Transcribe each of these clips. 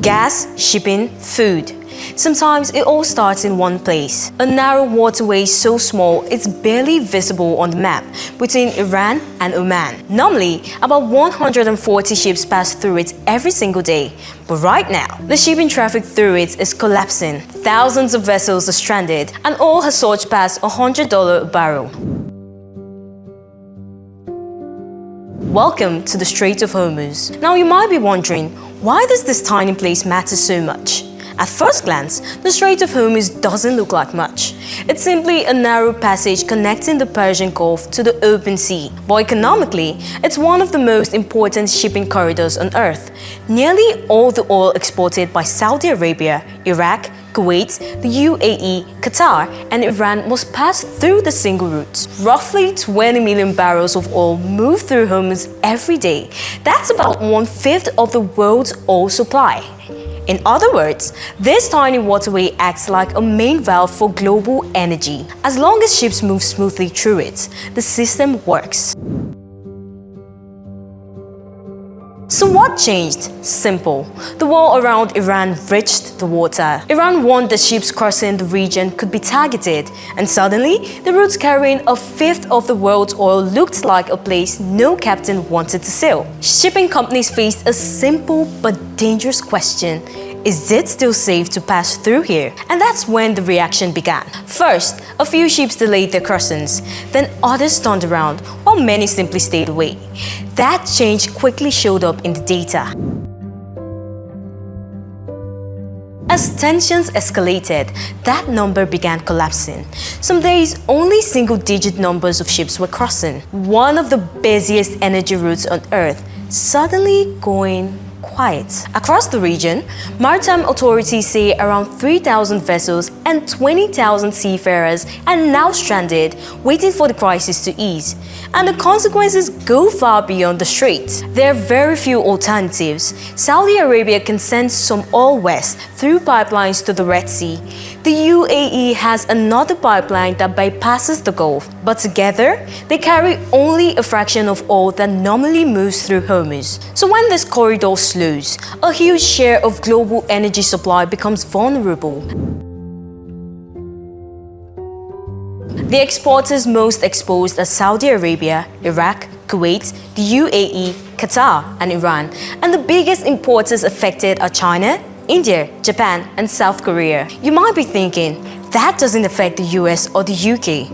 gas, shipping, food. Sometimes it all starts in one place. A narrow waterway so small it's barely visible on the map between Iran and Oman. Normally, about 140 ships pass through it every single day. But right now, the shipping traffic through it is collapsing. Thousands of vessels are stranded and all has surged past $100 a barrel. Welcome to the Strait of Hormuz. Now you might be wondering, why does this tiny place matter so much? At first glance, the Strait of Hormuz doesn't look like much. It's simply a narrow passage connecting the Persian Gulf to the open sea. But economically, it's one of the most important shipping corridors on Earth. Nearly all the oil exported by Saudi Arabia, Iraq, Kuwait, the UAE, Qatar, and Iran must pass through the single route. Roughly 20 million barrels of oil move through Hormuz every day. That's about 1/5 of the world's oil supply. In other words, this tiny waterway acts like a main valve for global energy. As long as ships move smoothly through it, the system works. So what changed? Simple. The wall around Iran reached the water. Iran warned that ships crossing the region could be targeted, and suddenly, the routes carrying 1/5 of the world's oil looked like a place no captain wanted to sail. Shipping companies faced a simple but dangerous question. Is it still safe to pass through here? And that's when the reaction began. First, a few ships delayed their crossings. Then others turned around, while many simply stayed away. That change quickly showed up in the data. As tensions escalated, that number began collapsing. Some days, only single-digit numbers of ships were crossing. One of the busiest energy routes on Earth, suddenly going quiet. Across the region, maritime authorities say around 3,000 vessels and 20,000 seafarers are now stranded, waiting for the crisis to ease. And the consequences go far beyond the strait. There are very few alternatives. Saudi Arabia can send some oil west through pipelines to the Red Sea. The UAE has another pipeline that bypasses the Gulf, but together, they carry only a fraction of oil that normally moves through Hormuz. So when this corridor slows, a huge share of global energy supply becomes vulnerable. The exporters most exposed are Saudi Arabia, Iraq, Kuwait, the UAE, Qatar, and Iran. And the biggest importers affected are China, India, Japan, and South Korea. You might be thinking, that doesn't affect the US or the UK.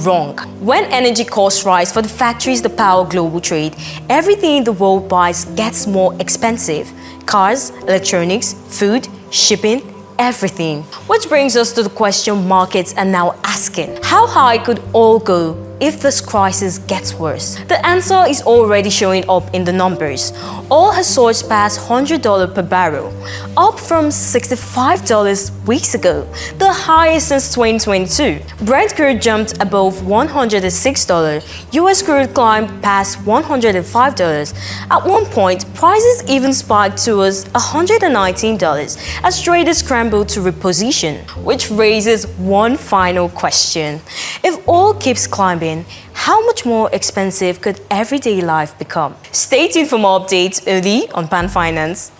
Wrong. When energy costs rise for the factories that power global trade, everything the world buys gets more expensive. Cars, electronics, food, shipping, everything. Which brings us to the question markets are now asking. How high could oil go if this crisis gets worse? The answer is already showing up in the numbers. Oil has surged past $100 per barrel, up from $65 weeks ago, the highest since 2022. Brent crude jumped above $106. US crude climbed past $105. At one point, prices even spiked towards $119 as traders scrambled to reposition, which raises one final question. If oil keeps climbing, how much more expensive could everyday life become? Stay tuned for more updates only on Pan Finance.